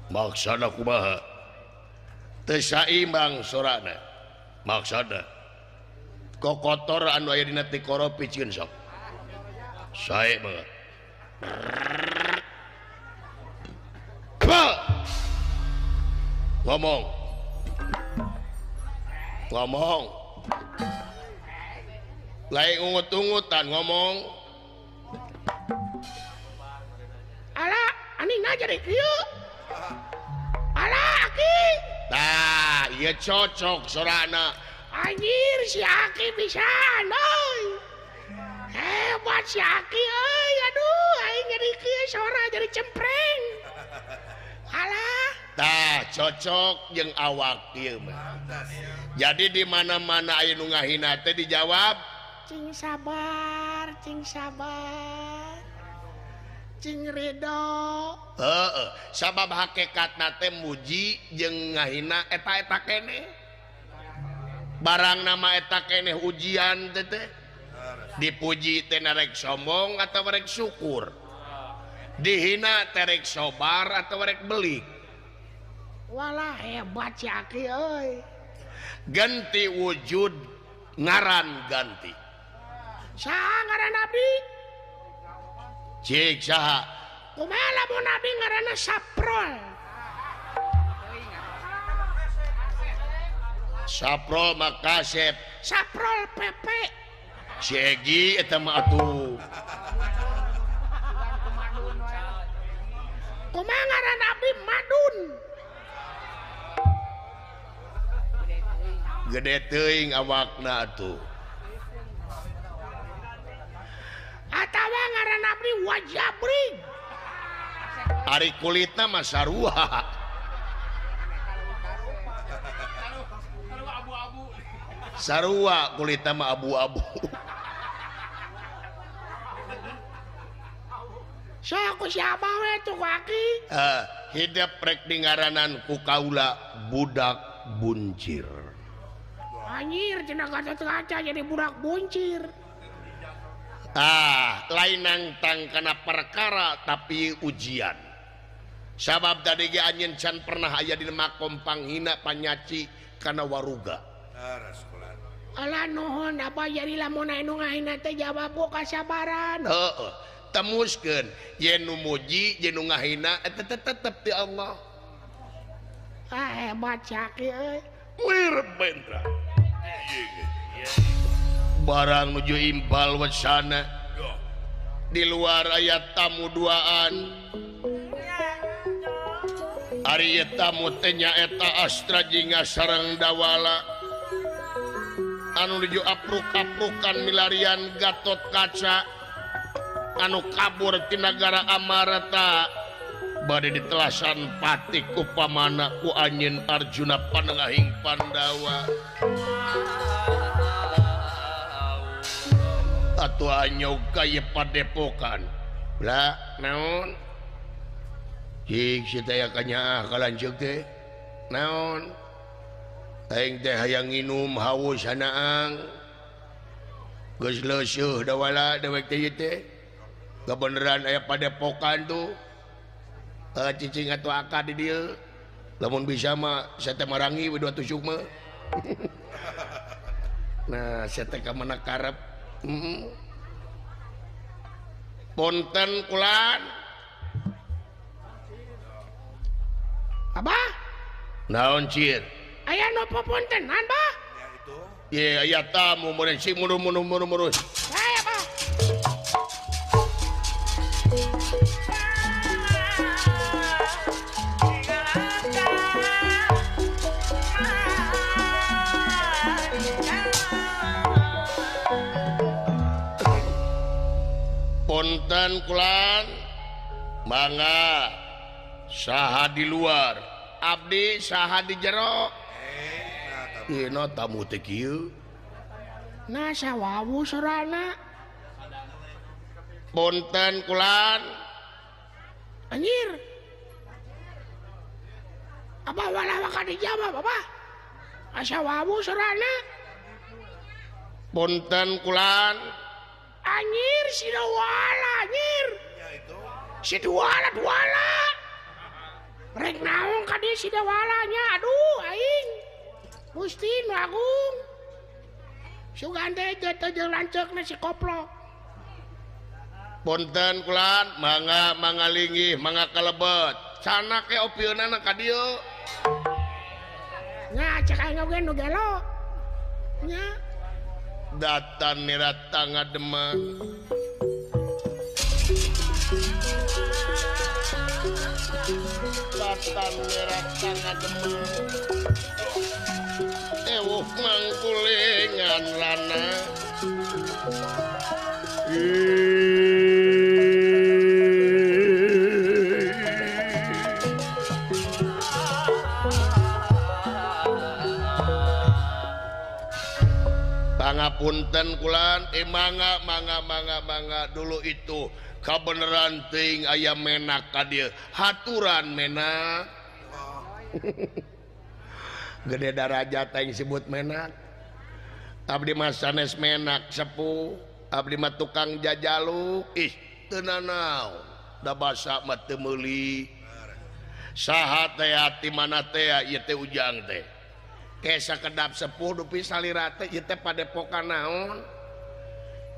maksana kumaha teu saimbang sorana maksana kokotor anu aya dina ti koro picieun sok sae mah ngomong lain ungut-ungutan ngomong ala aning na jadi kieu ala aki tah ieu cocok sorana anjir si aki pisan euy hebat si aki euy aduh aing jadi kieu sora jadi cempreng alah tah cocok jeung awak ieu mah jadi di mana-mana aya nu ngahina teh dijawab cing sabar cing ridho heeh sabab hakikatna teh muji jeung ngahina eta keneh barang nama eta keneh ujian teh dipuji teh rek sombong atau rek syukur dihina teh rek sobar atau rek belik walah hebat si aki euy ganti wujud ngaran ganti saha ngaran abdi cik saha kumaha lamun abdi ngaranna Saprol Saprol Makasep Saprol Pepe si Egi eta mah atuh kumaha ngaran abdi Madun gede teuing awakna atuh atawa ngaran abdi Wajabring ari kulitna mah sarua sarua kulitna mah abu-abu sok siapa we tuh kaki hidup rek dingaranan ku kaula budak buncir anjir cenah Gatot-kaca jadi budak buncir lain nangtang kana perkara tapi ujian sabab tadi ge anjeun can pernah aya di makom panghina panyaci kana waruga alah nuhun apa jadi lamun anu ngahina teh jawab ku kasabaran heeh temuskeun yen nu muji yen nu ngahina eta tetep ti Allah hebat caki euy Wirbentra barang nuju impal wacana di luar ayat tamu duaan ari tamu teh nyaeta Astra jinga sareng Dawala anu nuju apruk-aprukan milarian Gatot-kaca anu kabur ti nagara Amarta bade ditelasan pati ku pamana ku anjeun Arjuna panengahing Pandawa atuh anyog kaya padepokan lah naon cik si teh kanya kalanceuk teh naon aing teh hayang nginum haus hanaang geus leuseuh Dawala dewek teh ieu teh kebeneran aya padepokan tuh cicing atuh akad di dieu lamun bisa mah saya teh marangi we dua tusuk mah nah saya teh ka mana karep Ponten kulan Abah naon cir aya nu popontenan bah ye aya tamu mun sing murus saya bah Ponten kulan mangga saha di luar abdi saha di jero ieu tamu teh kieu nah sawawu sorana Ponten kulan anjir apa walah waka dijawab apa asawawu sorana Ponten kulan anjir si Dawala anjir si Duala Rek naon ka dieu si dewalanya aduh aing Gusti Nu Agung Sugande teu lanceukna si koplok Punten kulan mangga linggih mangga kalebet canak ke opieunana ka dieu nya cek aing oge nu gelo nya datan nirata ngademan datan nirata ngademan ewuh mangkulingan rana Pangapunten kulan mangga dulu itu kabeneran ting aya menak ka dieu haturan menak gede darajat aing sebut menak abdi mah sanes menak sepuh abdi mah tukang jajaluk ih teu nanaon da basa mah teu meuli saha teh ati mana teh ieu teh ujang teh kesa kedap sepuh dupi salira teh ieu teh padepokan naon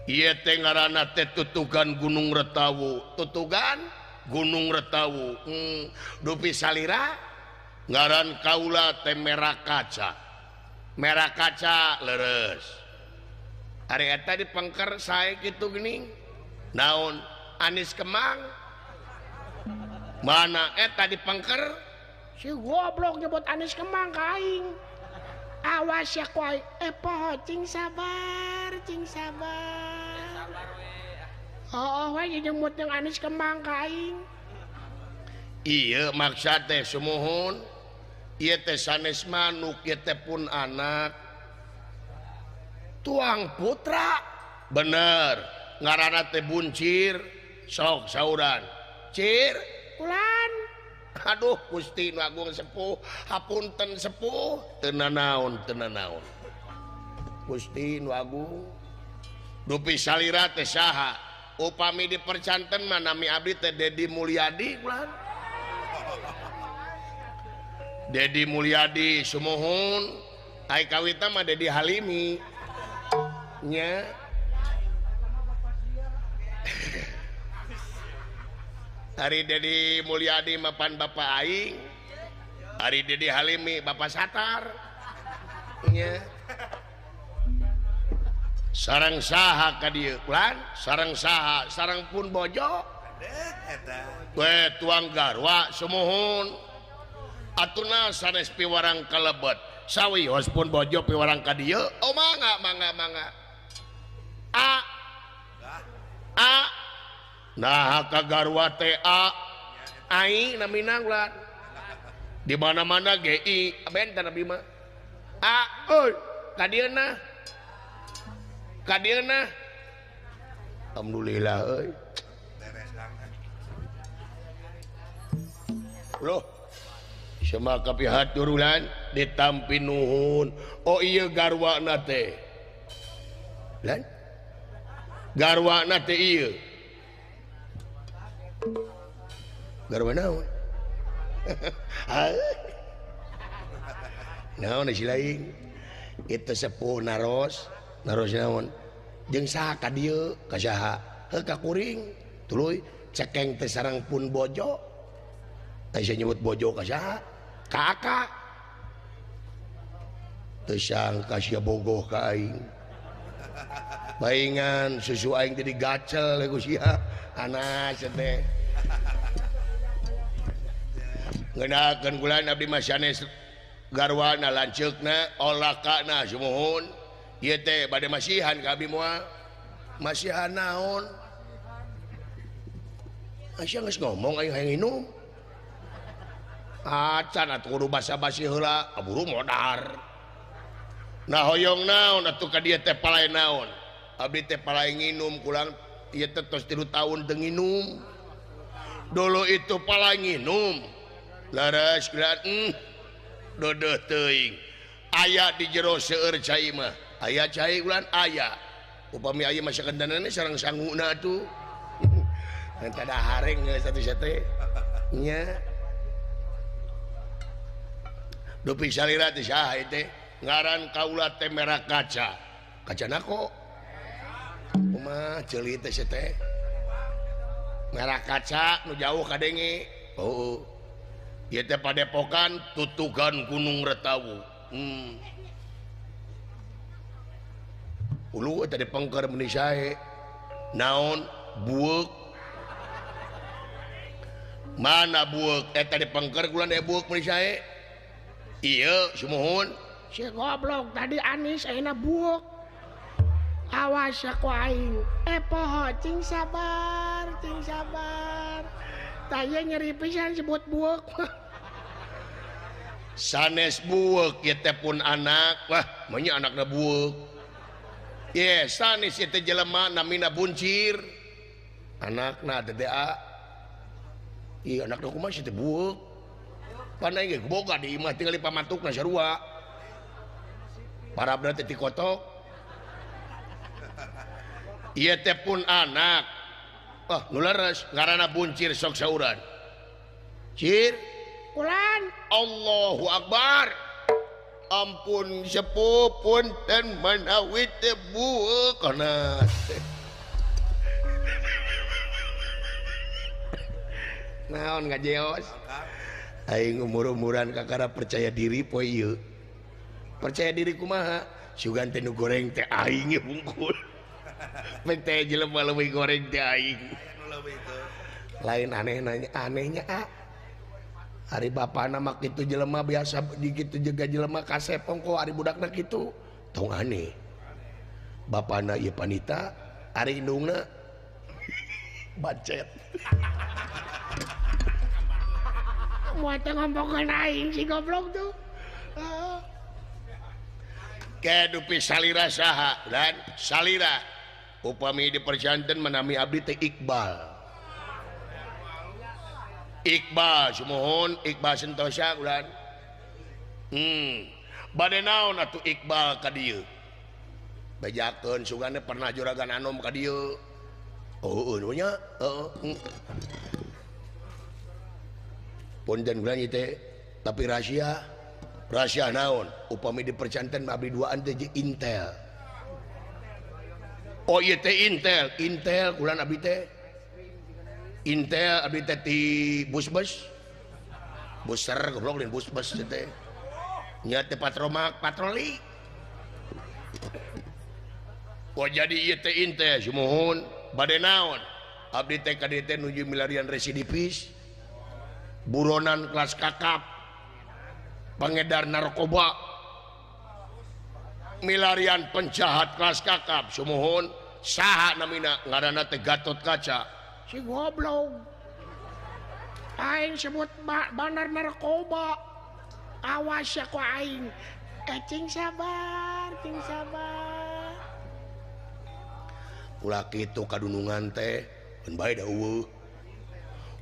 ieu teh ngaranna teh Tutugan Gunung Retawu Tutugan Gunung Retawu dupi salira ngaran kaula teh Merah Kaca leres ari eta dipengker sae kitu geuning naon Anis Kemang mana eta dipengker si goblok nyebut Anis Kemang ka aing awas ya kuai poho cing sabar we nyebut yang Anis Kemang ka aing iya maksud teh sumuhun ieu teh sanes manuk ieu teh pun anak tuang putra bener ngaranna teh Buncir sok sauran cir kulan aduh Gusti Nu Agung sepuh hapunten sepuh teu nanaon Gusti Nu Agung dupi salira teh saha upami dipercanten mah nami abdi teh Dedi Mulyadi kulan Dedi Mulyadi sumuhun ai kawita mah Dedi Halimi nya Hari Dedi Mulyadi mapan Bapak aing hari Dedi Halimi Bapak Satar nya sareng saha ka dieu kulan sareng saha sareng pun bojo we tuang garwa sumuhun atuna sanes piwarang kalebet sawios pun bojo piwarang ka dieu oh mangga a nah ka garwa teh ai naminang lan di mana-mana GI benten abi mah euy ka dieuna alhamdulillah euy loh sama kapihat turulan ditampi nuhun oh iya garwana teh lan garwana teh iya garwa naon naon si lain itu sepuh naros naon jeung saha ka dieu ka saha heuh ka kuring tuluy cekeng teh sareng pun bojo teh saya nyebut bojo ka saha ka aka teu sangka sia bogoh ka aing baingan susu aing teh digacel ku sia anas teh ngeunaakeun kula abdi mah sanes garwana lanceukna olakana sumuhun ieu teh bade masihan ka abdi moal masihan naon asa geus ngomong aing hayang nginum acan atuh kudu basa-basi heula aburu modar nah hoyong naon atuh ka dieu teh palae naon abdi teh palae nginum kulang ieu teh tos 3 tahun teu nginum dulu itu palae nginum laras geus dodeuh teuing aya di jero seueur cai mah aya cai ulan aya upami aya mah sakendanana sareng sanguna atuh tada hareng satu-satu nya dupi salira teh saha teh ngaran kaula teh merah kaca nako kumaha ceuli teh teh merah kaca nu jauh kadenge oh ieu teh Padepokan tutugan Gunung Retawu ulu eta dipengker meuni sae naon bueuk mana bueuk eta dipengker kula aya bueuk meuni sae iya sumuhun si goblok tadi Anis ayeuna bueuk awas ya ku aing poho cing sabar tanya nyeri pisan sebut bueuk sanes bueuk ieu teh pun anak wah manya anakna bueuk ye sanes ieu teh jelema namina buncir anakna DDA ieu anakna kumaha si teh bueuk pandai ge boga di imah tinggal pamatukna sarua parabna teh ti kotok ieu teh pun anak nu leres ngaranna buncir sok sauran cir ulan Allahu Akbar ampun sepuh punten manawi teh bueuk kana naon ngajeos aing umur-umuran kakara percaya diri poe ieu percaya diri kumaha sugan teh nu goreng teh aing ge bungkul meng teh jelema leuwih goreng teh aing lain anehnya hari bapana mah kitu jelema biasa di kitu juga jelema kasepong kok hari budakna kitu tong aneh bapana ieu panita hari indungna bacet mau ngomongin aing si goblok tuh kedupi salira saha dan salira upami diperjanten menami abdi teh Iqbal sumuhun Iqbal sentosa ulan bade naon atuh Iqbal ka dieu bejakeun sugana pernah juragan anom ka dieu oh nya punten ulah teh tapi rahasia naon upami dipercanten abdi duaan teh intel oh ieu teh intel kulan abdi teh intel abdi teh ti busbus buser goblok lain busbus teh nya teh patroli oh jadi ieu teh intel sumuhun bade naon abdi teh ka dieu teh nuju milarian residivis buronan kelas kakap pengedar narkoba milarian penjahat kelas kakap sumuhun saha namina ngaranna teh Gatot Kaca si goblok aing sebut bandar narkoba awas ya ku aing cing sabar ulah kitu kadunungan teh mun bae da eueuh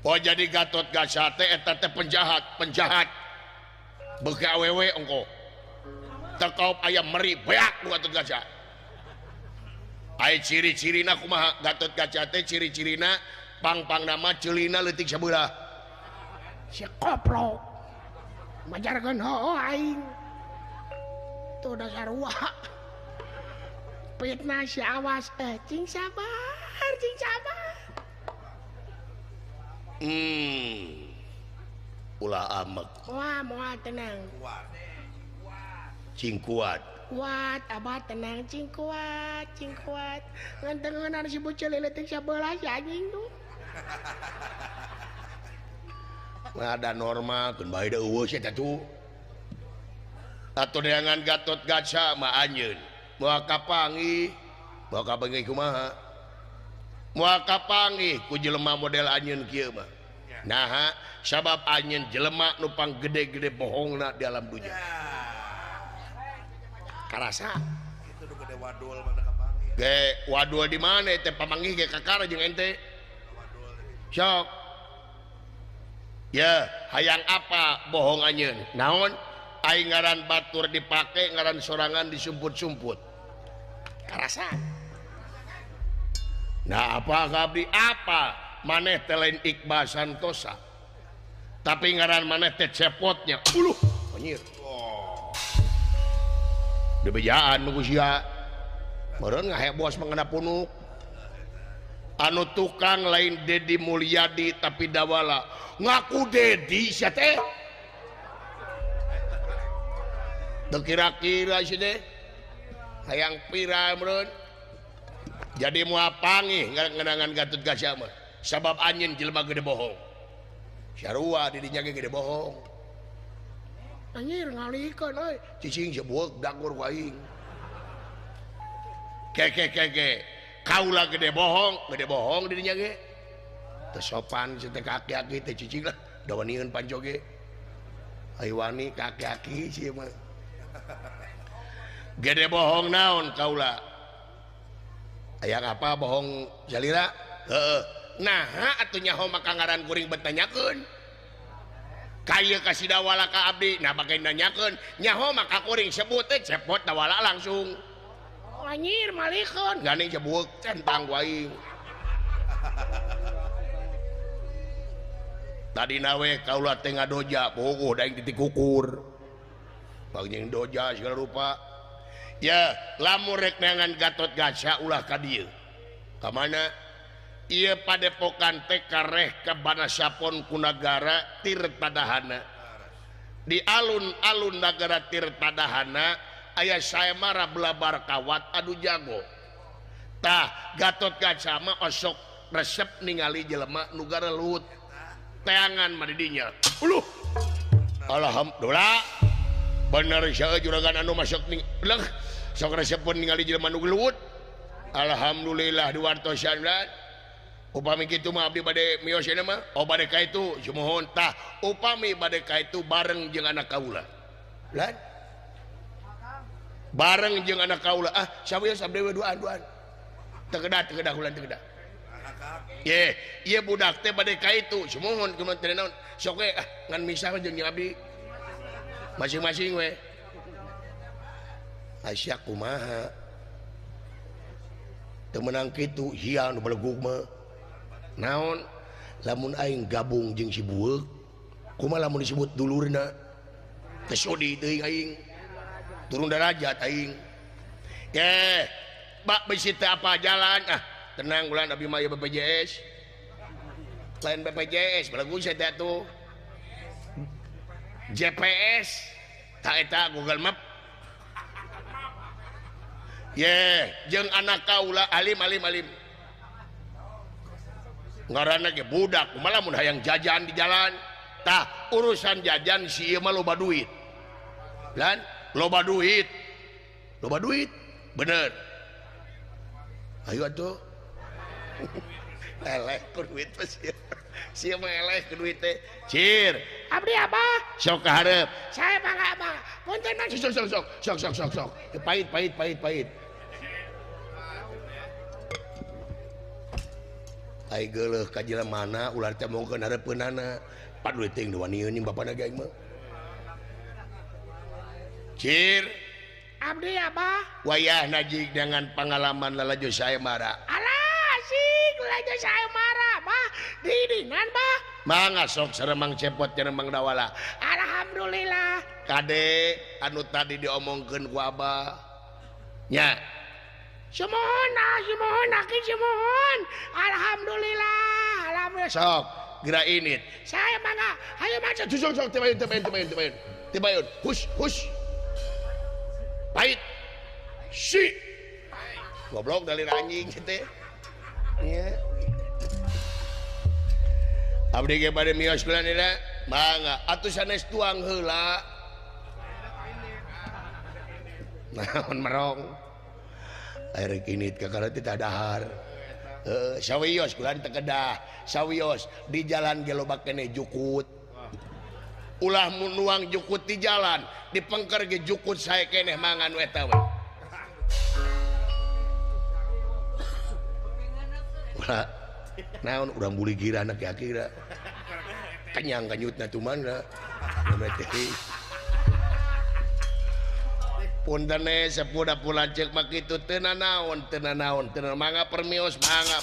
oh jadi Gatot Kaca teh eta teh penjahat beuki awewe engko tekaup aya meri beak ku Gatot Kaca ai ciri-cirina kumaha Gatot Kaca teh ciri-cirina pang nama ceulina leutik sabeula si goblok majarkeun heuh aing tuh dasar sarua fitnah si awas cing sabar ulah amek wah moal tenang cing kuat abah tenang cing kuat ngantengeun si bocil leutik sabeula si anjing tuh ada normal keun bae da eueuh sia tuh atuh deangan Gatot Kaca mah anjeun moal kapanggih kumaha moal kapanggih ku jelema model anjeun kieu mah nah sabab anjeun jelema nu pang gede-gede bohongna di alam dunya karasa itu nu gede wadul mana kapanggih ge wadul di mana teh pamanggih ge kakara jeung ente sok ya hayang apa bohong anjeun naon aing ngaran batur dipake ngaran sorangan disumput-sumput karasa nah apa kabdi apa maneh teh lain Iqbal Santosa tapi ngaran maneh teh cepotnya uluh anjir bejaan nunggu sia meureun ngahebos mangana punuk anu tukang lain Dedi Mulyadi tapi dawala ngaku Dedi sia teh teu kira-kira sih deh hayang pira meureun jadi moal pangih ngeunangan Gatotkaca mah sabab anjeun jelema gede bohong sarua di dinya gede bohong anjir ngalikeun euy cicing sebueuk dakur waing ke kaula gede bohong di dinya ge teu sopan teh kaki-aki teh cicing lah da wanieun panco ge aya wani kaki-aki sia mah gede bohong naon kaula aya apa bohong jalira heeh nah atuh nyaho maka ngaran kuring bertanyakeun kaya kasih dawala ka abdi nah bagain nanyakeun nyaho maka kuring sebut teh cepot dawala langsung anjir malikeun gani cebueuk centang waing tadi nawe kaula teh ngadoja puguh daeng titik ukur pangjing doja segala rupa ya lamun rek neangan Gatotkaca ulah ka dieu ka mana ieu padepokan teh kareh kabanasapon ku nagara Tirtadahana di alun-alun nagara Tirtadahana aya saemara belabar kawat adu jago tah Gatotkaca mah osok resep ningali jelema nu garelut teangan mah di dinya uluh alhamdulillah bener sia juragan anu masuk ning beuleuh sok resepun ningali jelema nu gelut alhamdulillah diwartosan upami kitu mah abdi bade miyos cenah mah bade ka itu sumohon tah upami bade ka itu bareng jeung anak kaula lan bareng jeung anak kaula sawios abdi we duaan teu kedah ulan teu kedah ye ieu budak teh bade ka itu sumohon kumaha teh naon sok we ngan misah jeung abdi masing-masing we Asya kumaha teu meunang kitu sia nu belegug mah naon lamun aing gabung jeung si bueuk kumaha lamun disebut dulurna teu sodi teuing aing turun derajat aing bak bisi teh apa jalan tenang ulan abdi mah BPJS lain BPJS belegug saya teh tuh GPS tak eta Google Map jeung anak kaula alim ngaranna ge budak kumaha lamun hayang jajan di jalan tah urusan jajan si ieu mah loba duit lan loba duit bener ayo atuh eleh ku duit mah sia mah eleh ku duit teh cir abdi abah sok ka hareup saya bangga abah punten man sok pahit ai geuleuh ka jelemana ular teh mongkeun hareupeunana paduit teuing nu wanieun ning bapana ge aing mah cir abdi abah wayah najik dengan pengalaman lalajo saemara alah sing lalajo saemara bah didingan bah mangga sok sareng cepot jeung Mang Dawala alhamdulillah kade anu tadi diomongkeun ku abah nya Sumohon alhamdulillah sok geura init saya mangga hayu maca sok tibayun hush pahit si goblok dari anjing teh nya abdi ge bade miyos kula nila mangga atuh sanes tuang heula naon merong air kinit kakara teh dahar sawios kula teh kedah sawios di jalan ge loba keneh jukut ulah nuang jukut di jalan dipengker ge jukut sae keneh mangan we eta we ulah naon urang buli gira anak kira kenyang kanyutna tumana teh puntene sepuda pulancek mak itu tenan naon mangga permios mangga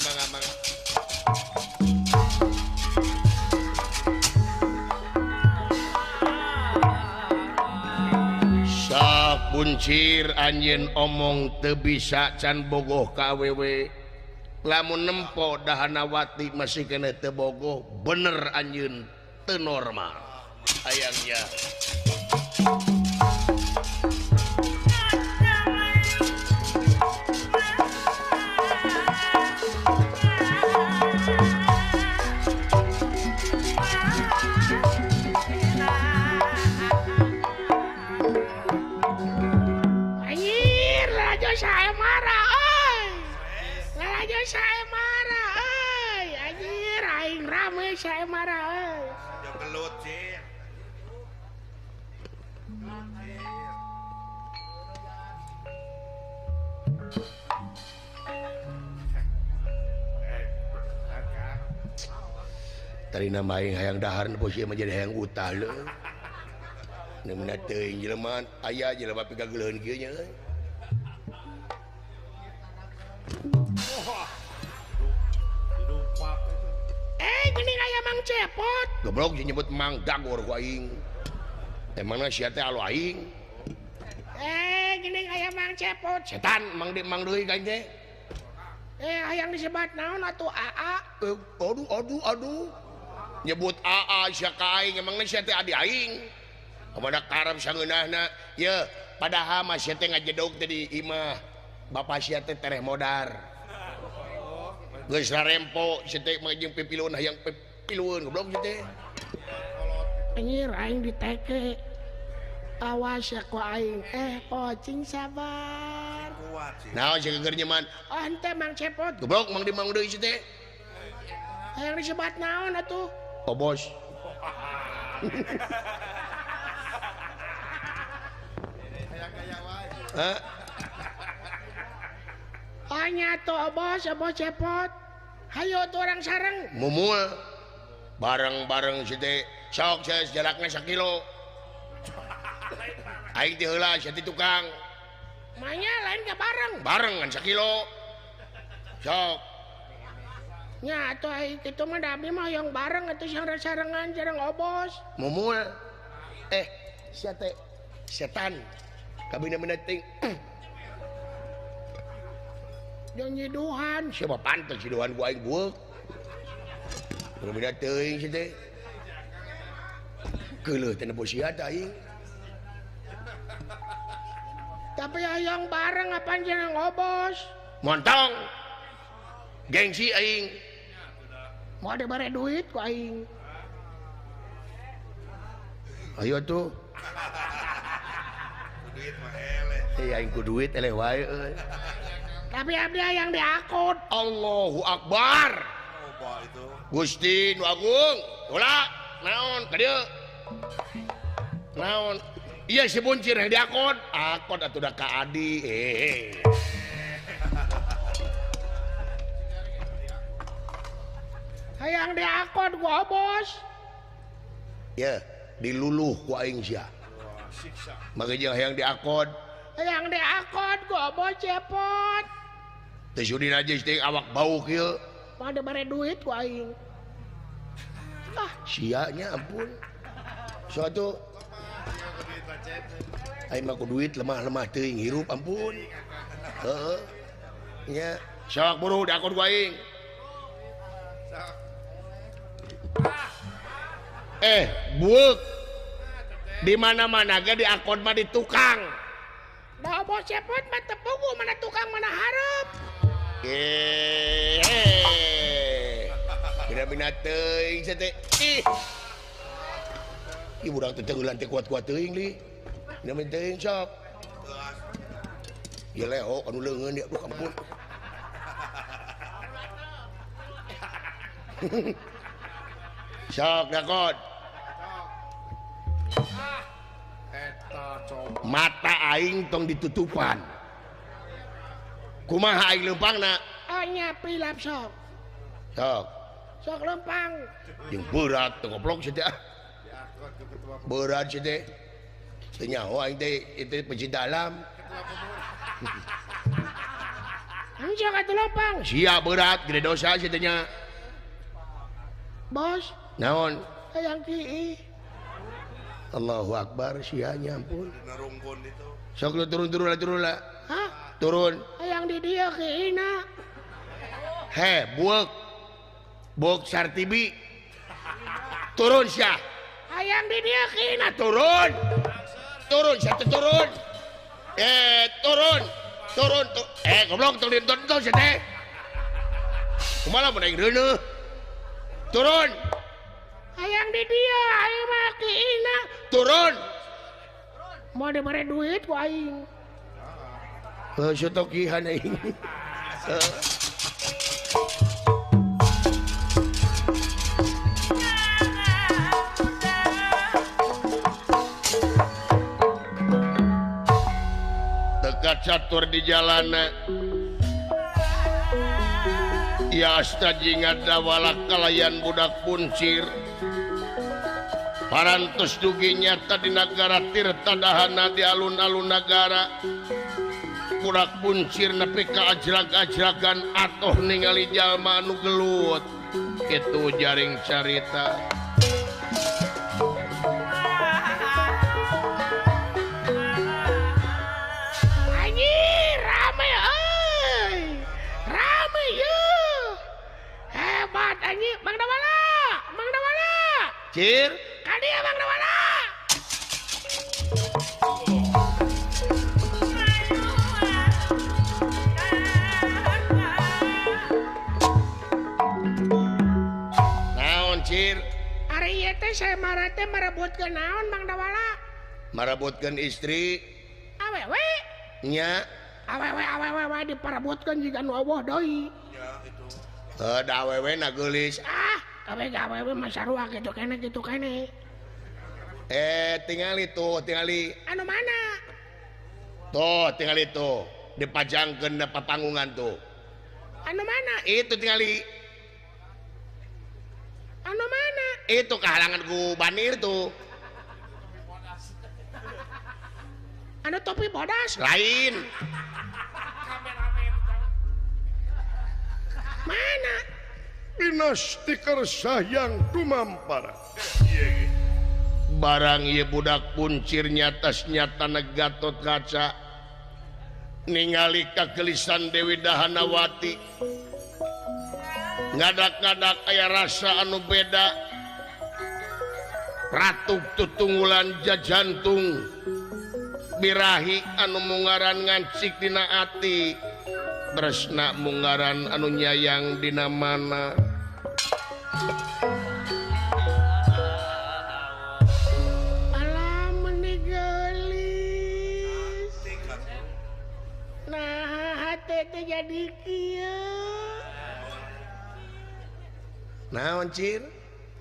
sok buncir anjeun omong teu bisa can bogoh ka awewe lamun nempo dahanawati masih kena teu bogoh bener anjeun teu normal ayangnya. Saya marah, oi. Lalajo saya marah, oi. Anjir, aing rame saya marah, oi. Yang gelut sih. Tadi nama aing hayang dahar posisi menjadi hayang utah le. Nemna teuing jelema aya jelema pigageuleun kieu nya. Gini kayak Mang Cepot. Goblok nyebut Mang Dagor ku aing. Emangna sia teh alo aing. Gini kayak Mang Cepot. Setan mang deui ka teh. Hayang disebat naon atuh AA? Aduh. Nyebut AA sia ka aing emangna sia teh adi aing. Kepada karep sangeunahna, ye padahal mah sia teh ngajedog teh di imah. Bapak sia teh tereh modar. Geus rarempo sia teh mah jeung pipiluan hayang pipiluan goblok sia teh. Anjir aing diteke. Awas ya ku aing. Pocing sabar. Kuat sih. Naon sia keur nyeman? Oh henteu Mang Cepot. Goblok mang dimang deui sia teh. Hayang disebat naon atuh? Oh bos. Hah? Hanya tuh bos Cepot. Hayo tuh orang sareng. Mumul. Bareng-bareng si teh. Sok jaraknya 1 kilo. Aing teh heula sia teh tukang. Manya lain ke bareng. Bareng kan 1 kilo. Sok. Nya atuh aing kitu mah abdi mah yang bareng atuh sarengan jarang obos. Mumul. Sia teh setan. Kabina-bina ting. Jeung nyiduhan. Siapa pantes nyiduhan ku aing bueuk. Kabina teuing sia teh. Geuleuh teh nepo sia teh aing. Tapi hayang bareng apaan jarang obos. Montong. Gengsi aing. Mau ada bare duit ku aing. Ayo tuh. Duit mah eleh. Aing ku duit eleh wae euy. Tapi abdi hayang diakut. Allahu Akbar. Coba itu. Gusti Nu Agung. Ulah naon ka dieu? Naon? Iya si buncir yang diakot. Akot atuh da ka Adi. Hayang diakut ku obos. Ya, diluluh ku aing sia. Maka jeung hayang diakot. Hayang diakut ku obos Cepot. Teu sudi najis teh awak bau kieu. Mau ada bare duit ku aing. Sia nya ampun. Suatu aing mah ku duit lemah-lemah teuing hirup ampun. Heeh. Nya, sok buru diakot ku aing. Buek. Di mana-mana ge diakot mah di tukang. Da obos Cepot mah teu pugu mana tukang mana hareup. Bina-bina teuing sia teh. Ih urang teh teulan teh kuat-kuat teuing li. Bina-bina teuing sok. Ieu leho anu leungeun ya, aduh ampun. Sok dakot. Mata aing tong ditutupan. Kumaha aing leumpangna? Nya pilap sok. Sok. Sok lempang. Jeung berat teu goblok sia teh. Berat sia teh. Teu nyaho aing teh itu pecinta alam. Anjing atuh lempang. Sia berat gede dosa sia teh nya. Bos, Naon? hayang kieu. Allahu Akbar sianya ampun. Dina rungkun itu. Sok lu turun lah. Hah? Turun. Hayang di dia keina. Buk Sartibi. Turun sia. Hayang di dia keina. Turun. Turun sia turun. Turun. Goblok turun sia teh. Kumaha mun aing reuneuh. Turun. Hayang di dia, hayang mah keina. Turun. Mau diberi duit ku aing. Sotokihan aing. Dekat catur di jalanan. Ya astajingat dawala kalayan budak puncir. Parantos dugi nyata di negara tirta dahana di alun-alun negara. Budak puncir nepi ka ajrag-ajragan atoh ningali jalma anu gelut. Itu jaring carita. Anjir, rame euy. Rame yeuh. Hebat anjir, Mang Dawala. Cir, Kadieu Mang Dawala. naon Cir? Ari ieu teh saya marah teh marebutkeun naon Mang Dawala? Marabutkeun istri Awewe. nya. Awewe diparebutkeun jiga nu eueuh deui. Ya itu. Da awewe na geulis. Awewe mah sarua gitu kene. Tingali tuh. Anu mana? Tuh, tingali tuh. Dipajangkeun da papanggungan tuh. Anu mana? Itu tingali. Anu mana? Itu kehalangan ku banir tuh. Anu topi bodas. Lain. Mana? Dinas tikar sayang tumampara. Barang ieu budak puncir nyata Gatot Kaca ningali kagelisan Dewi Dahanawati. Ngadak-ngadak aya rasa anu beda. Ratu tutunggulan jajantung birahi anu mungaran ngancik dina ati. Tresna mungaran anu nyayang dina mana. Alah meuni geulis. Nah, hate teh jadi kieu. Naon Cir?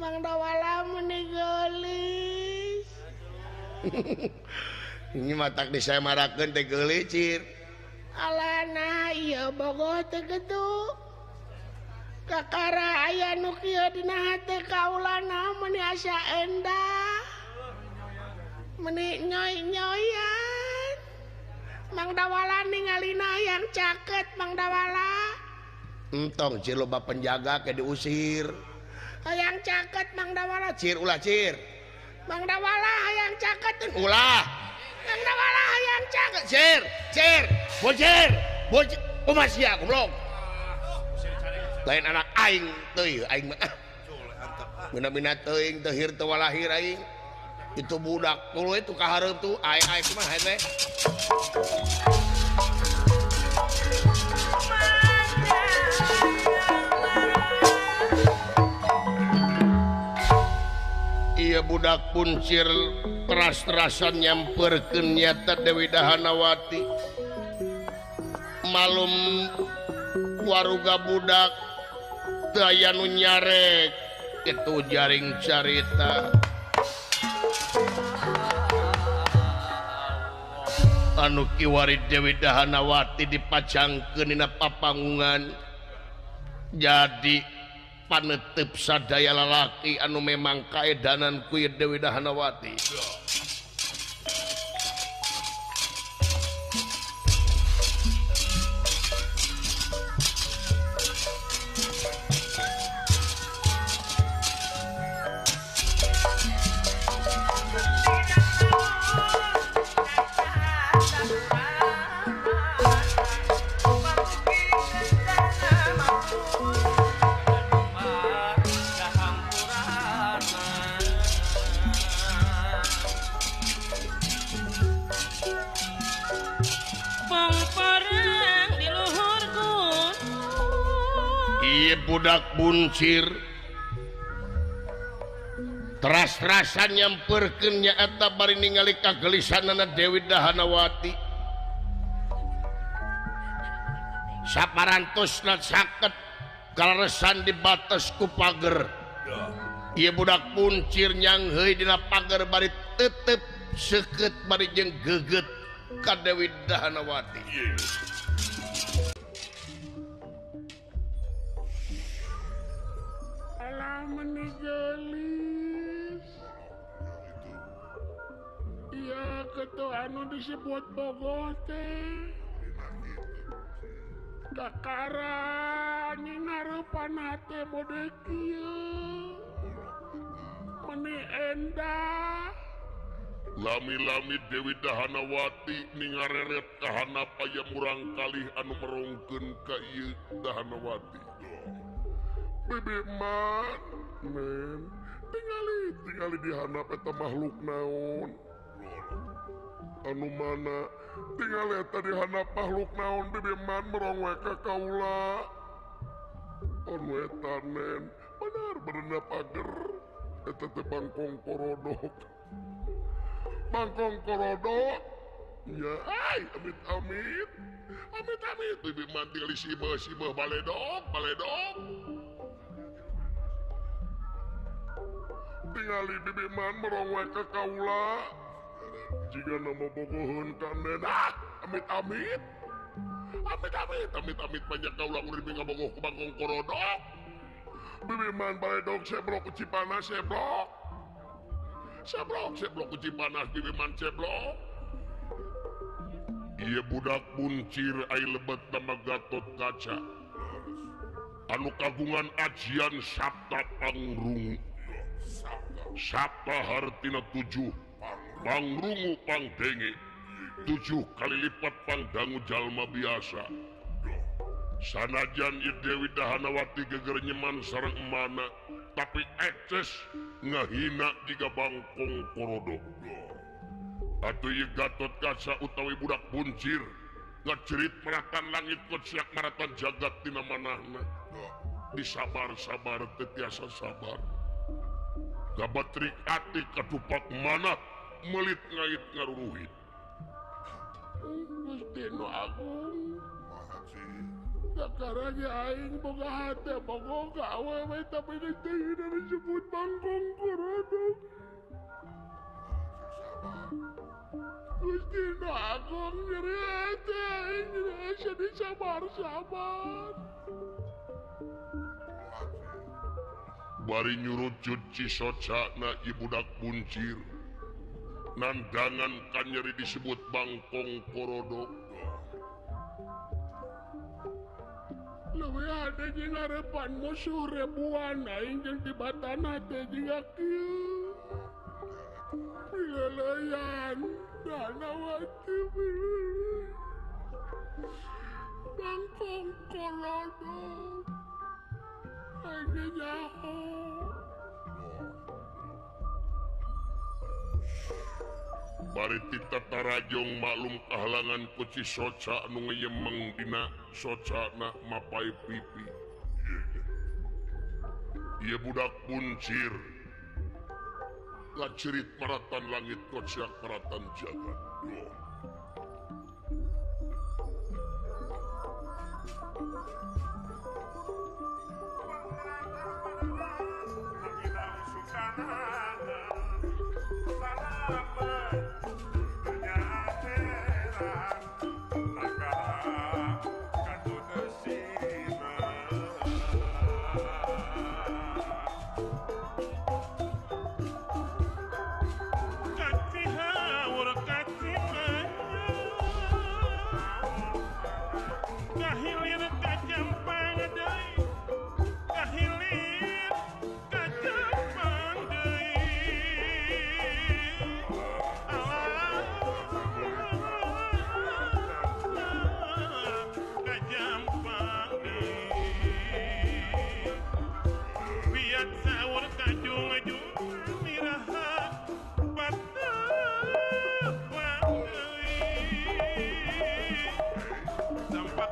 Mang Dawala meuni geulis. Ini matak disamarakeun teh geulis Cir. Alana ieu bogoh teh kitu. Kakara aya nu kieu dina hate kaulana meuni asa endah. Meuni nyoy-nyoyan. Mang Dawala ningalina yang caket Mang Dawala. Entong Cir loba penjaga ke diusir. Hayang caket Mang Dawala. Cir ulah Cir. Mang Dawala hayang caket. Ulah. Mang Dawala hayang caket. Cir. Bocir. Kumaha sia goblok. Lain anak aing teuy aing mah. Mina-mina teuing teu hir teu walahir aing. Itu budak kulo itu kahareup tuh ai kumaha teh. Iya budak puncir teras-terasan nyamperkeun nyata Dewi Dahanawati. Malum waruga budak teu aya nu nyarek. Itu jaring carita. Anu kiwari Dewi Dahanawati dipacangkeun dina papanggungan. Jadi panetep sadaya lalaki anu memang kaedanan ku Dewi Dahanawati. budak buncir teras-terasan nyamperkeun nyaeta bari ningali kagelisanana Dewi Dahanawati saparantosna saket kaleresan dibates ku pager. Ieu budak buncir nyangheui dina pager bari tetep seukeut bari jeung geugeut ka Dewi Dahanawati. Alah meni gelis. Iya ketua anu disebut bogoh teh. Kakara ningarepan hate mode kieu. Meni endah. Lami-lami Dewi Dahanawati ningareret kahana paya murang kalih anu merongkeun ka ieu Dahanawati. Bibi man, men, tingali di handap eta makhluk naon. Anu mana tingali eta di handap makhluk naon bibi man merong we ka kaula. Anu eta nen, bener pager. Eta teh bangkong korodok. Bangkong korodok. Ya, amit-amit. Amit-amit bibi man tinggali sibeuh baledog. Tingali bibi man merongwe ke kaula jika nama bogohun kanen amit-amit banyak kaula urip ngabogoh ku bangkong korodok bibi man baledog seblok ku Cipanas seblok ku Cipanas bibi man seblok. Ieu budak buncir ai lebet nama Gatot Kaca anu kagungan ajian Sabta Pangrungu. Sabta hartina 7 pangrungu pangdenge 7 kali lipat pangdangu jalma biasa. Sanajan Dewi Dahanawati geger nyeman sareng emana tapi ekses ngahina jika bangkong korodok. Atuh ieu Gatot Kaca utawi budak buncir ngacerit maratan langit kociak maratan jagat tina manahna. Disabar-sabar teu tiasa sabar. Gabatrik ati katupak manat melit ngait ngaruruhit. Gusti nu agung. Sakaranya aing boga hate boga gawe we tapi teh disebut bangkong korodok. Gusti nu agung nyeri hate aing jadi sabar-sabar. Bari nyurucut Cisocana ibu budak buncir nandangan kan nyeri disebut bangkong korodok. Leuwih hade jeung ngarepan musuh ribuan aing jeung tibatana teh jiga kieu. Pileleyan Dahanawati pileleyan. Bangkong korodok. Aing nyaho. Bari tita tarajong maklum kahalangan ku Cisoca anu ngeyemeng dina socana mapai pipi. Ieu budak buncir ngacerit maratan langit kociak maratan jagat.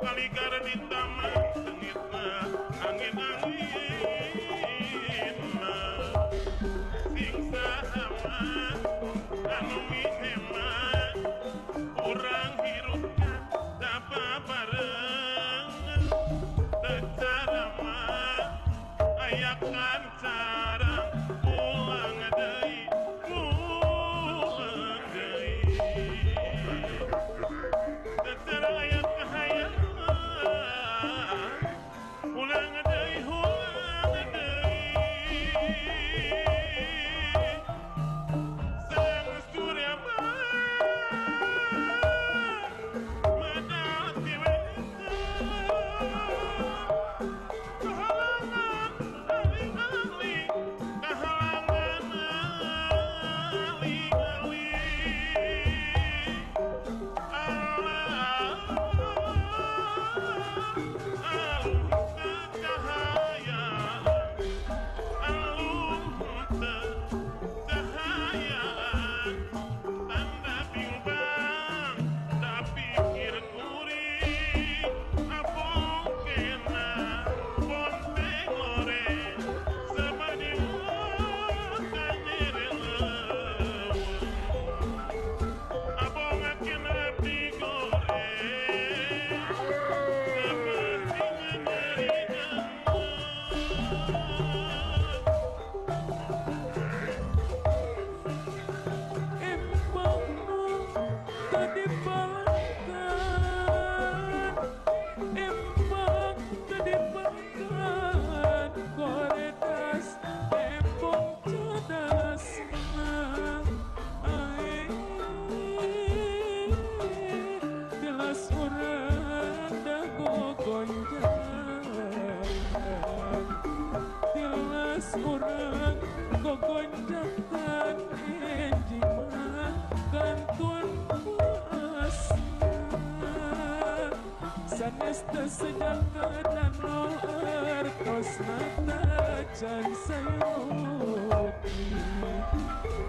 Kali gara di taman, sengit na angin-angin.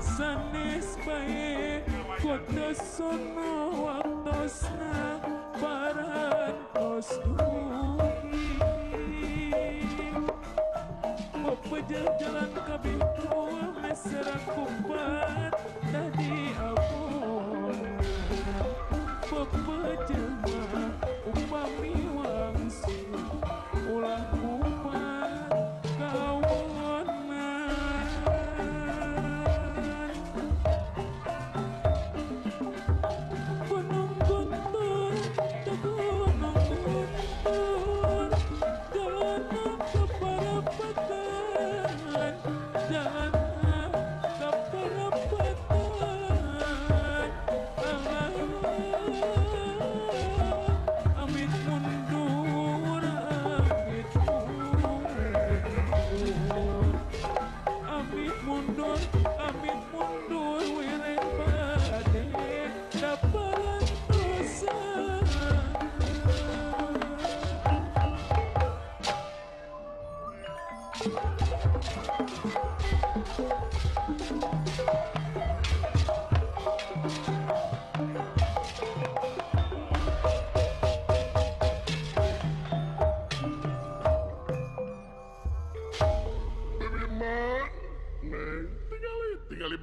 Sanis baik kota sono waktosna parantos dugi Pepejal jalan kabintu mesra kupat tadi abon Pepejal mah upami wangsu ulah kupat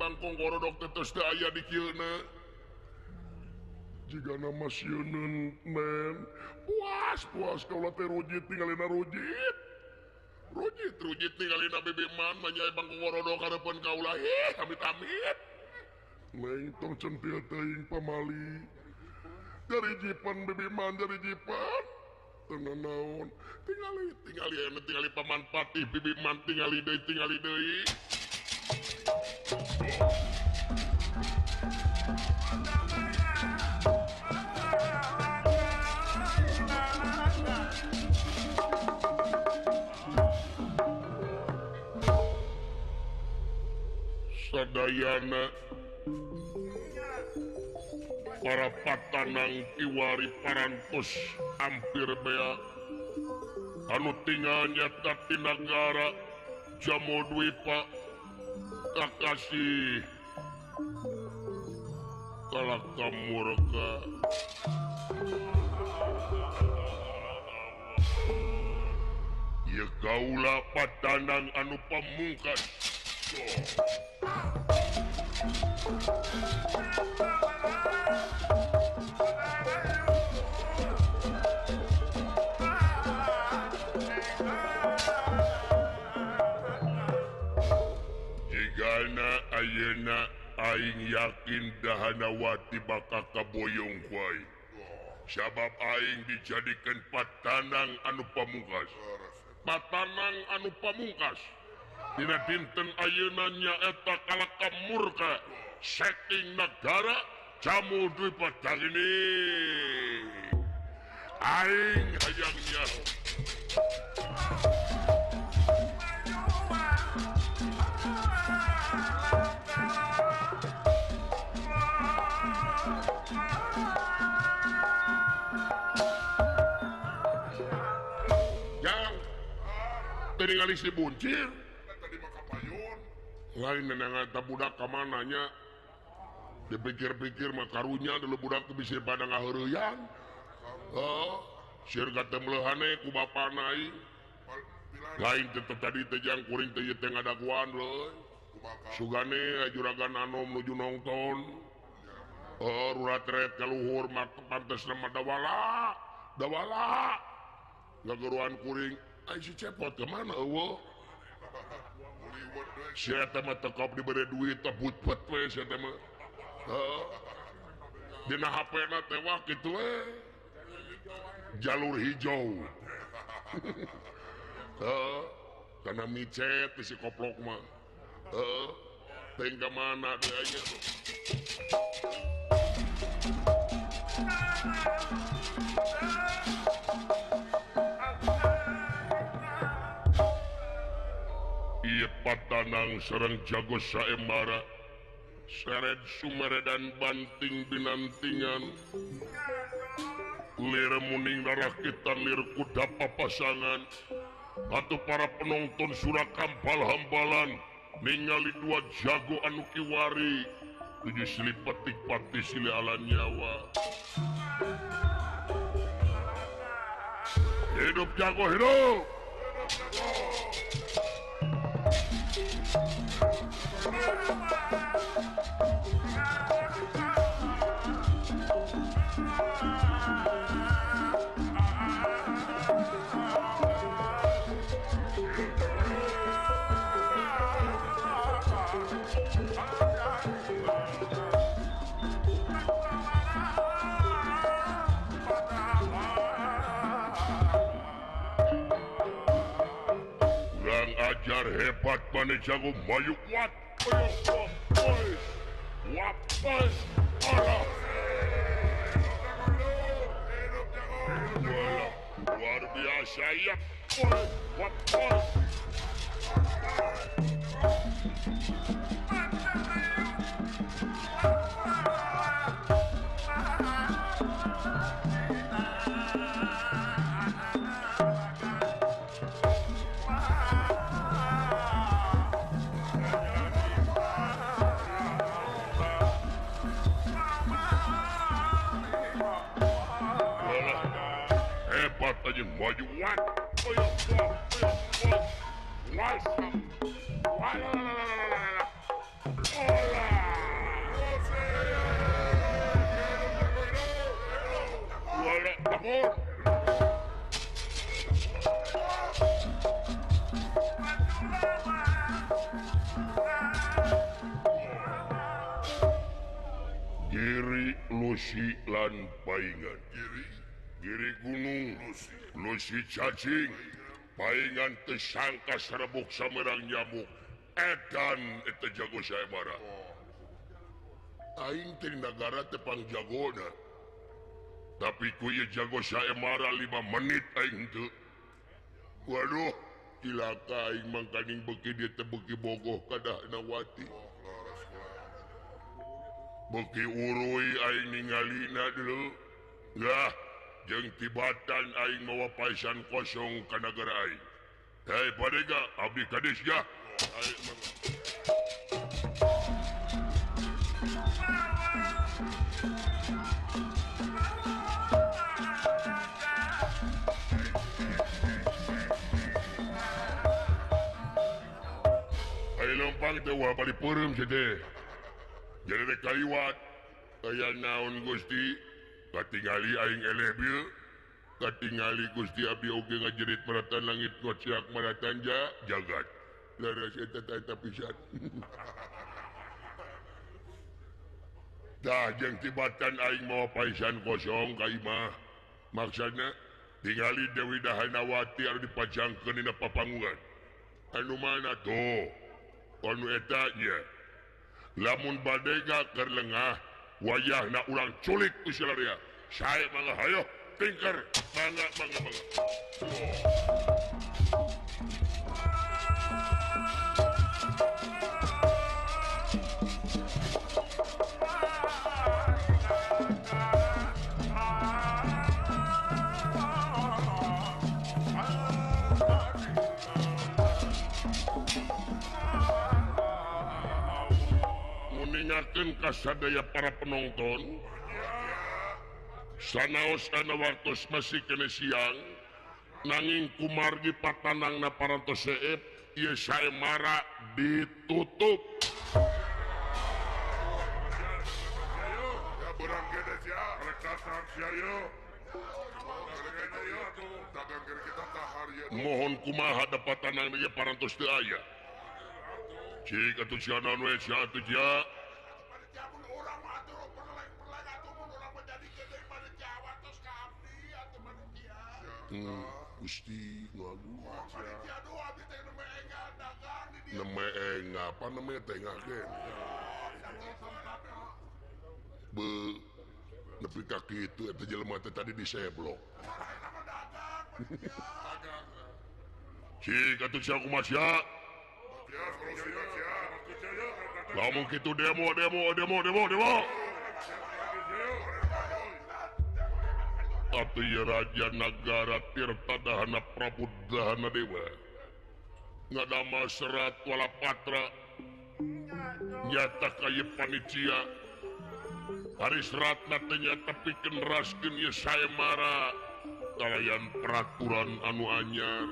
Bangkong korodok tetes daya di kieuna. Jika nama sieuneun men, puas kaula teh rujit tinggalina rujit. Rujit tinggalina bebeman manyai bangkong korodok harapan kaula amit-amit. Neng tong centil teuing pamali. Dari jipan bebeman dari jipan. Tenang naon, tingali paman patih bebeman tingali deui. Sadayana para patanang kiwari parantos hampir bea anu tinggal nyata ti nagara Jamodwipa Kakasih Kalakamurka ya kaula patanang anu pamungkas yakin Dahanawati bakal kaboyong wae. Sabab aing dijadikan patanang anu pamungkas. Patanang anu pamungkas. Dina dinten ayeuna nyaeta kalaka murka saking negara Jamul Dwi Patagini. Aing hayang nyaho. Ningali si buncir Tadi mah kapayun. lain nenangata budak kamananya dipikir-pikir mah karunya dulu budak tu bisa pada ngaheureuyan sieun kata melehane ku bapana ieu lain tetep tadi teh jang kuring teh ieu teh ngadaguan leuy sugane juragan anom nuju nongton rurat ret ka luhur mah pantesna mah dawala ngageruan kuring ai si cepot kemana eueuh si eta mah tekop diberi duit tebut-but we si eta mah dina HP-na teh wah kitu we jalur hijau karena micet si koplok mah teh ka mana deh aya Ieu patanang sareng jago saemara seret sumere dan banting binantingan lir muning darah kita lir kuda papasangan atau para penonton surakam hambalan ningali dua jago anu kiwari tujuh silih petik pati silih ala nyawa hidup jago hidup hebat mana jago mayu wat wapas Allah luar biasa ya wapas maju wat Giri Lusi lan paingan Giri gunung Lusi cacing paingan tersangka serebuk samerang nyamuk edan eta jago saemara aing teh negara tepang jagona tapi ku ieu jago saemara 5 menit aing teu waduh cilaka aing mangkaning beuki dia teh beuki bogoh kadahna wati beuki urui aing ningalina dulu lah jeung tibatan aing mawa paisan kosong ka nagara aing. Hei padega abdi kadis ya. Ayo lompang teh wah bari peureum teh. Jadi teh kaliwat aya naon Gusti? Katingali aing eleh bieu katingali Gusti Abdi oge ngajerit maratan langit ngociak maratan jagat laras eta pisan dah jeung tibatan aing mau paisan kosong ka imah maksudna tingali Dewi Dahanawati anu dipajangkeun dina papanguan anu mana tuh anu eta nya lamun badega keur lengah wayahna urang culik ku silarea sae mangga hayo tingker mangga muningakeun ka sadaya para penonton sanaos ana wartos masih kene siang nanging kumargi patanangna parantos seep ieu saemara ditutup ya berang gede sia rek datang sia yo dagang kita tahar ya mohon kumaha da patanang ieu parantos teu aya cik atuh siana we sia atuh ja Gusti ngalu nama enga apa namanya tengah kan be nepi kaki itu eta jelema teh tadi diseblok cik atuh sia kumaha sia lamun kitu demo atuh ya Raja Nagara Tirtadahana Prabu Dahana Dewa ngadama serat walapatra nyata kaya panitia hari seratna teh nyata pikeun raskeun ieu saemara kalayan peraturan anu anyar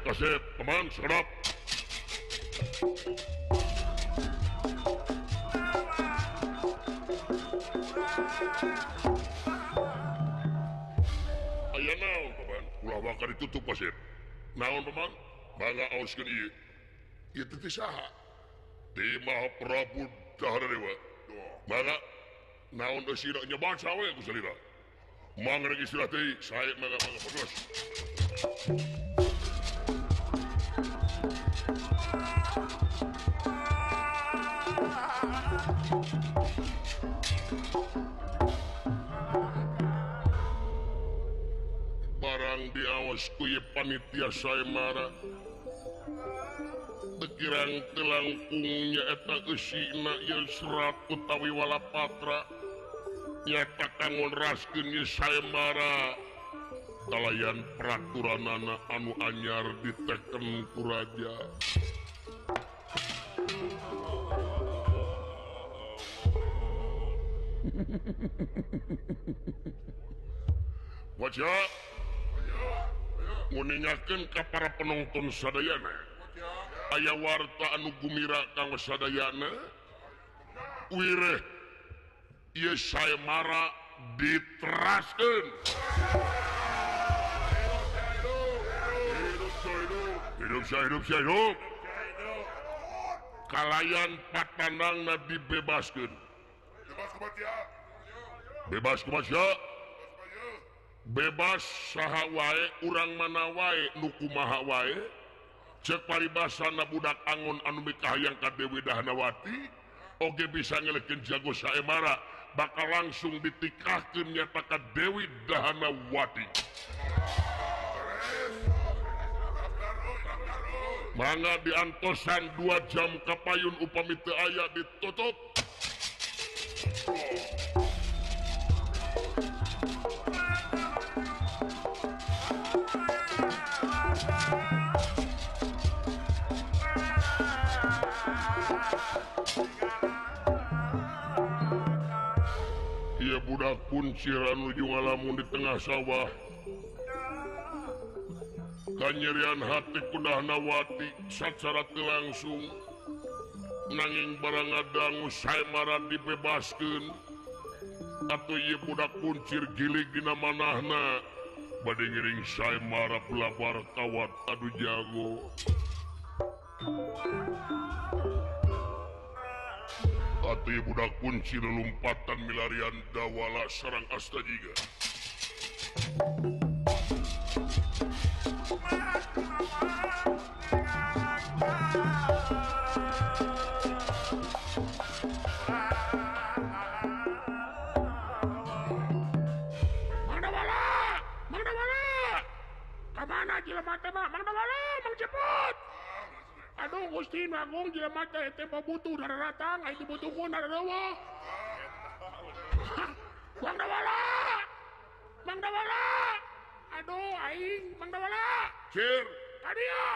kasep teman serap aya naon paman ulah bakal ditutup pasir naon paman mangga aoskeun ieu ieu teh saha ti Mahaprabu Dahana Dewa mangga naon eusina nyoba sawe ku salira mangga rek istilah teh sae mangga bagus barang diawas ku ye panitia saemara tekirang telangkungnya eta eusina ieu serat utawi walapatra nyata kangon raskeun ieu saemara kalayan peraturanana anu anyar diteken ku raja wajah nguningakeun ka para penonton sadayana aya warta anu gumira kang sadayana wireh ieu saemara diteraskeun hidup kalayan patanangna dibebaskeun bebas kumaha bebas saha wae urang mana wae nu kumaha wae ceuk paribasana budak angon anu mikahayang ka Dewi Dahanawati oge bisa ngelekeun jago saemara bakal langsung ditikahkeun nyata ka Dewi Dahanawati mangga diantosan 2 jam kapayun upami teu aya ditutup ieu budak kuncir anu nuju ngalamun di tengah sawah kanyerian hati ku Dahanawati sacara teu langsung nanging barang ngadangu saemara dibebaskeun atuh ieu budak kuncir gilig dina manahna bade ngiring saemara pelabar kawat adu jago Atuh budak kunci lompatan milarian dawala sareng astajiga. Mang Dawala! Mang Dawala! Kamana jelema teh mah? Mang Dawala, Mang Cepot! Aduh Gusti Agung jelema teh pabutuh daratang aya dibutuhkeun darawa. Mang Dawala! Mang Dawala! Aduh aing Mang Dawala! Cir, Adieu!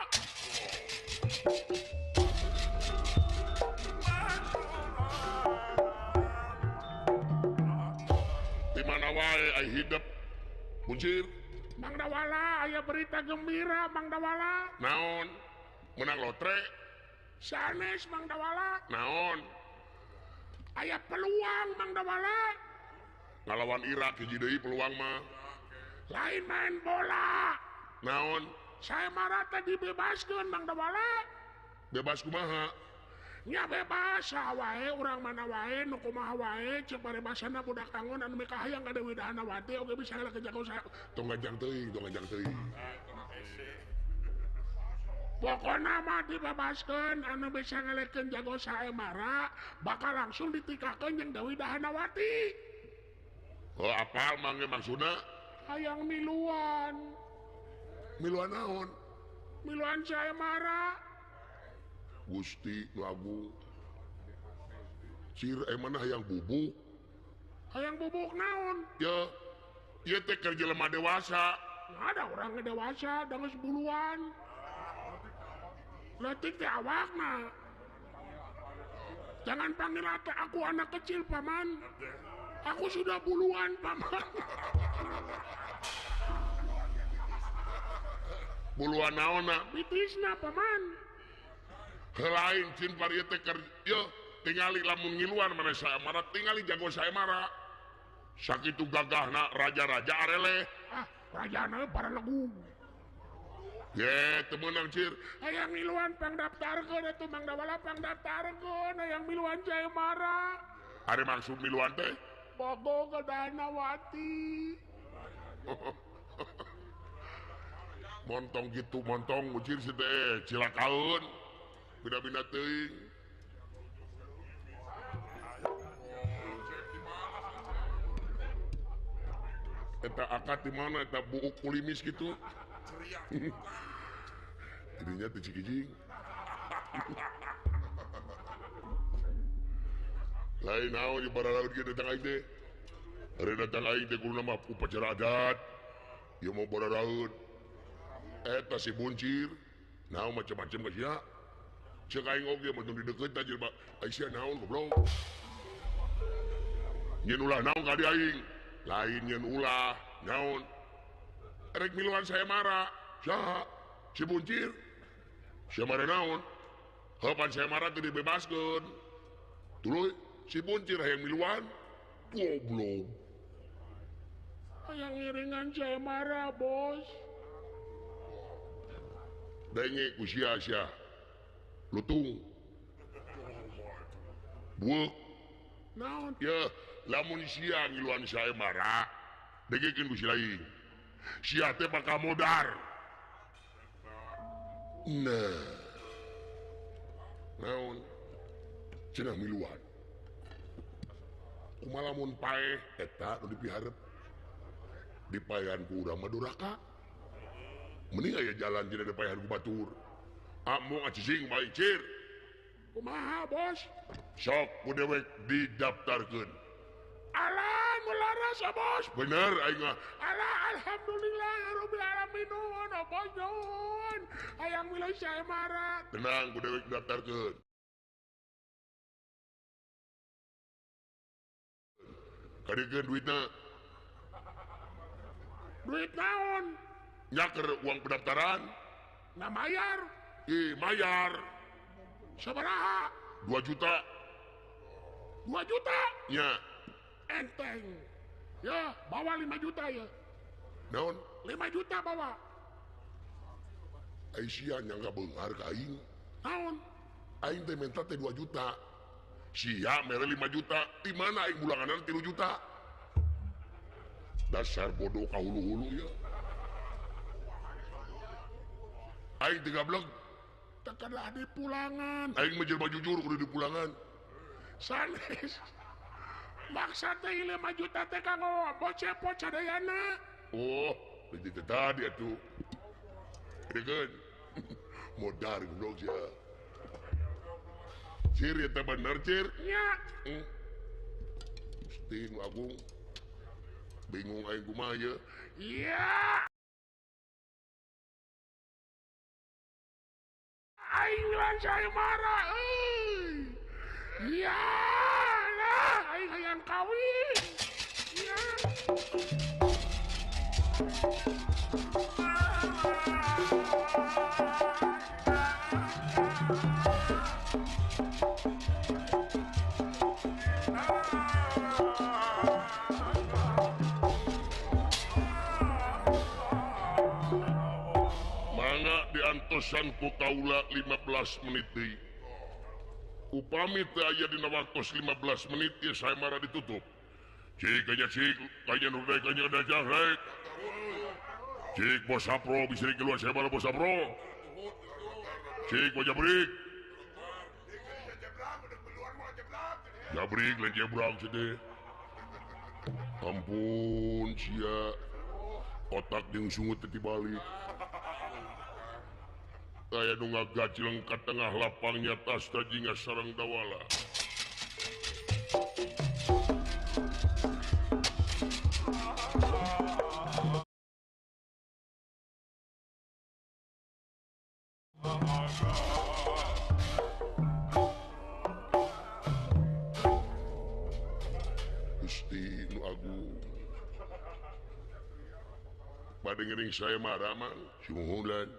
di mana wae ai hidup. Buncir, Mang Dawala aya berita gembira Mang Dawala. naon? Menang lotre? Sanes Mang Dawala Naon? aya peluang Mang Dawala. Ngalawan Irak hiji deui peluang mah. Lain main bola. Naon? Saya marah tadi dibebaskeun Mang Dawala. Bebas kumaha? Nya bebas wae urang mana wae nu kumaha wae ceuk barebasana budak angon anu meka hayang ka Dewi Dahanawati oge bisa heula kejago saya. Tong ngajang teuing. Pokona mah dibebaskeun anu bisa ngelekeun jago saemara bakal langsung ditikakeun jeung Dewi Dahanawati. Oh, apal mangge maksudna? Hayang miluan. Miluan naon? Miluan saemara. Gusti nu Agung. Cir mana hayang bubuk? Hayang bubuk naon? Ya, ieu teh keur jelema dewasa. Ada orang dewasa dengan sebuluan. Letik teh awakna. Jangan panggil aku anak kecil paman. Aku sudah buluan paman. Buluan naonna? Bitisna paman. Lain cin pari teh keur ieu tingali lamun ngiluan mana saemara tingali jago saemara. Sakitu gagahna raja-raja arele. Ah, rajana para legung. Ye, teu meunang cir. Hayang miluan pangdaftarkeun atuh Mang Dawala pangdaftarkeun hayang miluan saemara. Are maksud miluan teh? Bogo ke Dahanawati. Montong gitu, montong ucir si teh cilakaeun. Bina-bina teuing. Eta akad di mana? Eta buuk kulimis gitu. Jadinya teu cikijing. Lain naon ibarat laut kieu datang aing teh. Are datang aing teh kudu mah upacara adat. Ieu mau bararaeud. Eta si buncir. Naon macam-macam geus sia. Cek aing oge mah di deket aja Pak. Aisyah naon goblok. Nyen ulah naon ka di aing. Lain nyen ulah naon. Erek miluan saya marah. Saha? Si buncir. Sia mare naon? Heupan saya marah teu dibebaskeun. Tuluy si buncir hayang miluan. Goblok. Hayang iringan saemara, Bos. Denge ku sia-sia. Lutung. Buek. Naon? Ya, lamun sia ngiluan saya marah. Degekeun ku si lain. Sia teh bakal modar. Nah. Naon? Cenah miluan. Kumaha lamun paeh eta nu dipiharep. Dipaehan ku urang mah duraka. Mending aya jalan cenah dipaehan ku batur. Among acicing baik cir. Kumaha, Bos? Sok ku dewek didaftarkeun. Alah, mularas ya, Bos. Bener aing mah. Alah, alhamdulillah, rabbil alamin, nuhun, Bos, nuhun. Hayang milih saemara. Tenang ku dewek daftarkeun. Kadikeun duitna. Duit naon? Nyaker uang pendaftaran. Na mayar. Mayar Sabaraha? 2 juta. 2 juta? Nya. Enteng. Ya, bawa 5 juta ya. Naon? 5 juta bawa. Aisyah nyangga beunghar ka aing. naon aing teh minta teh 2 juta sia mere 5 juta di mana aing bulanganan 3 juta dasar bodoh kahulu-hulu ya aing teh gablek tak ada di pulangan aing mah jelema jujur udah di pulangan sanes maksa teh 5 juta teh kanggo bocah cadayana oh itu tadi atuh kan modar goblok sia cir ya teh bener cir nya Stin Agung bingung aing kumaha ya iya aing bilang saya marah iya lah aing hayang kawin iya diantosan ku kaula 15 menit deui. Upami teu aya dina waktos 15 menit ya saya marah ditutup. Cik kanya nurdai kanya dajah rek. Cik bos sapro bisa keluar saya malah bos sapro. Cik wajah break. Jabrik lain jebrang sedih. Ampun sia otak jeung sungut teh balik. Kaya nu ngagacileng ka tengah lapangnya tas tajinga sareng dawala. Gusti nu agung. Bade ngering saya marah mah, si Muhulan.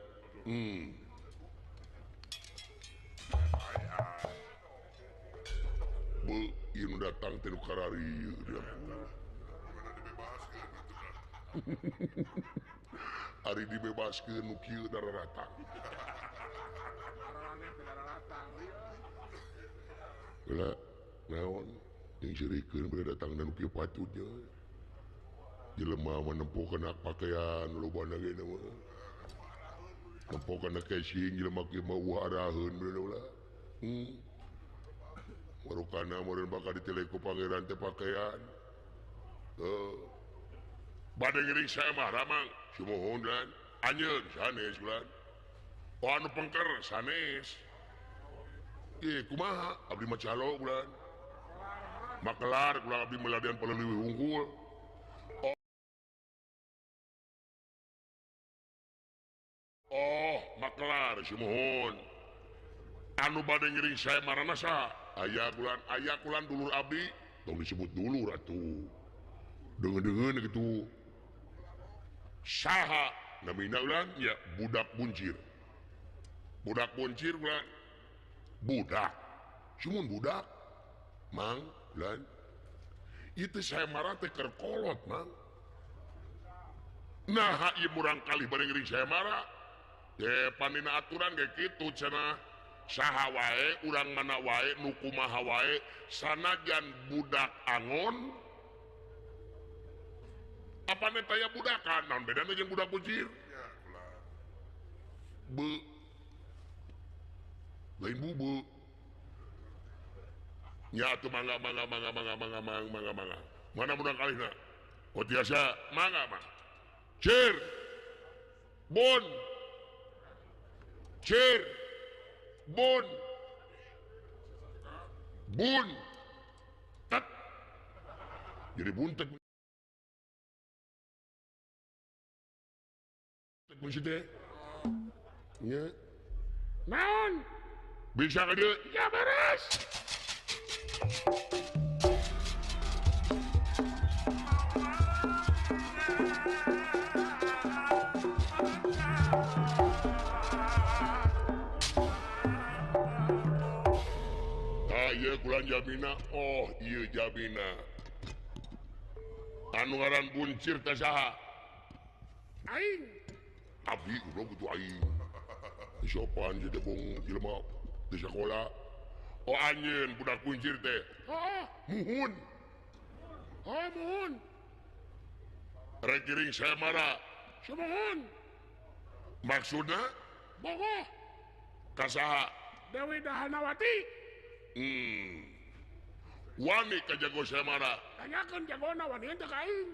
Ieu datang teh nu karari dia. Ari dibebaskeun nu kieu dararatang. Lah naon yang sirikeun bade datang nu kieu patutnya. Jelema mah nempokeun hak pakaian lobana ge mah. Nempokeun casing jelema kieu mah waraheun bener ulah. Warukana meureun bakal diteleku pangeran teh pakaian. Bade ngeuring saya marah mang, si mohon dan anjeun sanes ulan. Oh anu pengker sanes. Kumaha abdi mah calo ulan. Makelar ulah abdi meladian paleuwih unggul. Oh, makelar si mohon. Anu bade ngeuring saya marana saha? Aya kulan dulur abdi tong disebut dulur atuh deungeun gitu saha namina ulan ya budak buncir ulan budak cuman budak mang ulan itu saya marah teh keur kolot mang nah ieu murang kali bade ngeuring saya marah panina aturan ge kitu cenah saha wae urang mana wae nu kumaha wae sanajan budak angon apane taya budakan naon bedana jeung budak buncir lain bubu nya atuh mangga mana budak kalihna oh tiasa mangga mah cir bon cir bun tet jadi buntet maksudnya ya naon bisa ka dieu ya beres ieu kulan Jamina oh ieu Jamina anu ngaran buncir teh saha aing abdi goblok itu aing sopan jadi bong jelema di sekolah. Oh anjeun budak kuncir teh. Muhun. Muhun. Rek giring saya marah. Sumohun. Maksudna Bogoh. kasaha? Dewi Dahanawati. Wani ka jago saya marah. Tanyakeun jagona wani teh ka aing.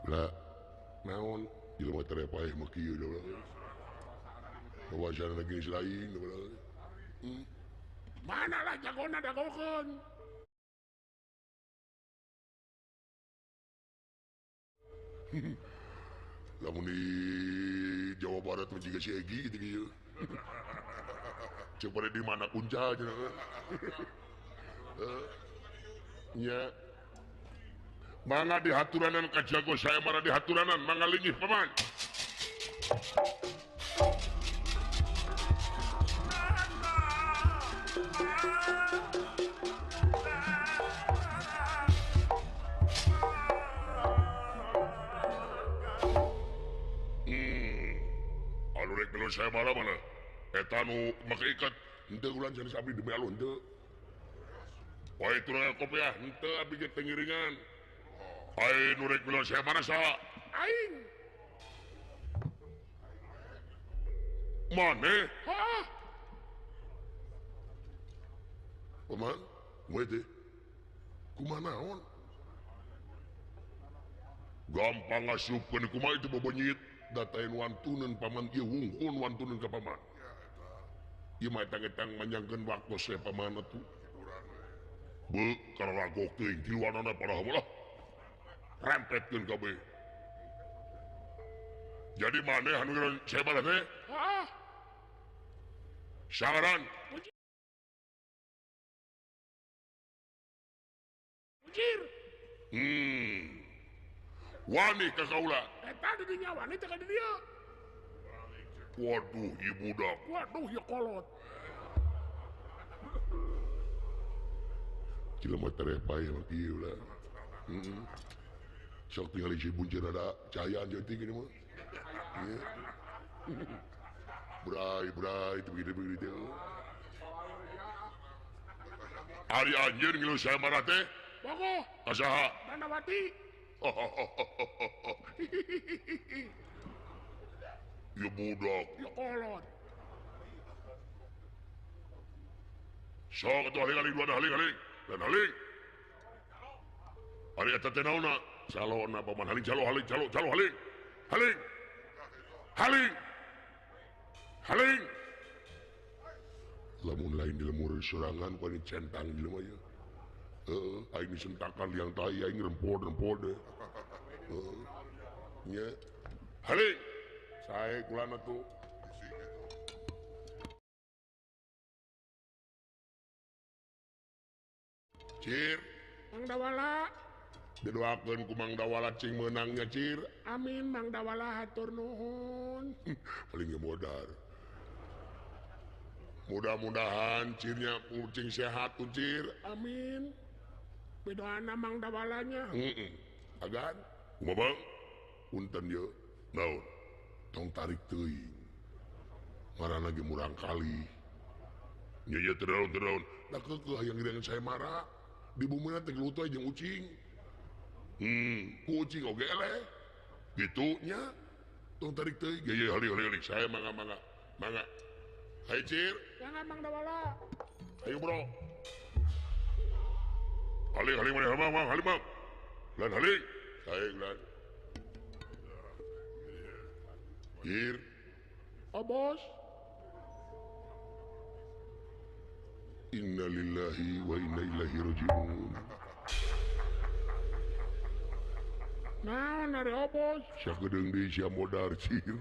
Lah naon jelema teh paeh mah kieu da. Bawasana lagi selain da. Mana lah jagona dagokeun. Lamun di Jawa Barat mah jiga si Egi gitu kieu. Coba di mana puncaknya kan? Ya. Mangga di haturanan ka jago saya marah di haturanan mangga linggih paman. Anu rek kalau saya marah mana? Eta nu make ikat henteu ulan jadi sabdi demi Allah henteu. Wah itu na kopiah henteu abdi ge tengiringan. Ai nu rek bilang saya mana saha? Aing. Maneh? Hah? Paman, moe teh. Kumaha naon? Gampang ngasupkeun kumaha itu babanyit datain wantuneun paman ieu wungkul wantuneun ka paman. Ieu mah etang-etang manjangkeun waktu saya paman atuh. Beu karagok teuing tiluanana paraha lah. Rempetkeun kabeh. Jadi maneh anu ngaran saya marah teh? Hah? Sangaran. Mujir. Wani ka kaula. Eta di dinya wani teh ka di dieu. Waduh, ieu budak. Waduh ya kolot. Jelema teh paeh mah kieu lah. Sok tinggal isi buncir ada cahayaan jadi gini mah. Berai itu begini. Ari anjeun ngilu saya marah teh. Bogoh. Kasaha? Danawati. Ya budak. Ya kolot. Sok atuh haling dua haling. Dan haling. Ari eta teh naonna? Calona paman haling calo haling. Haling. Lamun lain di lemur serangan ku ini centang jelema ieu. Aing disentakan liang tai aing rempod deh. Nya. Haling. Sae kulana tuh. Cir. Mang Dawala. Didoakeun ku Mang Dawala cing meunangnya Cir. Amin Mang Dawala hatur nuhun. Paling modar. Mudah-mudahan Cirnya kucing sehat tuh Cir. Amin. Bedoana Mang Dawalanya. Agan. Kumaha Bang? Punten ye. Naon? Tong tarik teuing. Marana ge murang kali. Nya terdaun. Da keukeuh hayang ngiringan saya marah. Di bumina teh gelutoy jeung ucing. Kucing oge eleh. Gitu nya. Tong tarik teuing. Ye hali saya mangga. Hai Cir. Jangan Mang Dawala. Ayo bro. Haling mana Mang. Haling Mang. Lan haling. Sae lan. Cir. Oh bos. Inna lillahi wa inna ilaihi raji'un. Naon ari oh bos? Sakedeung deui sia modar Cir.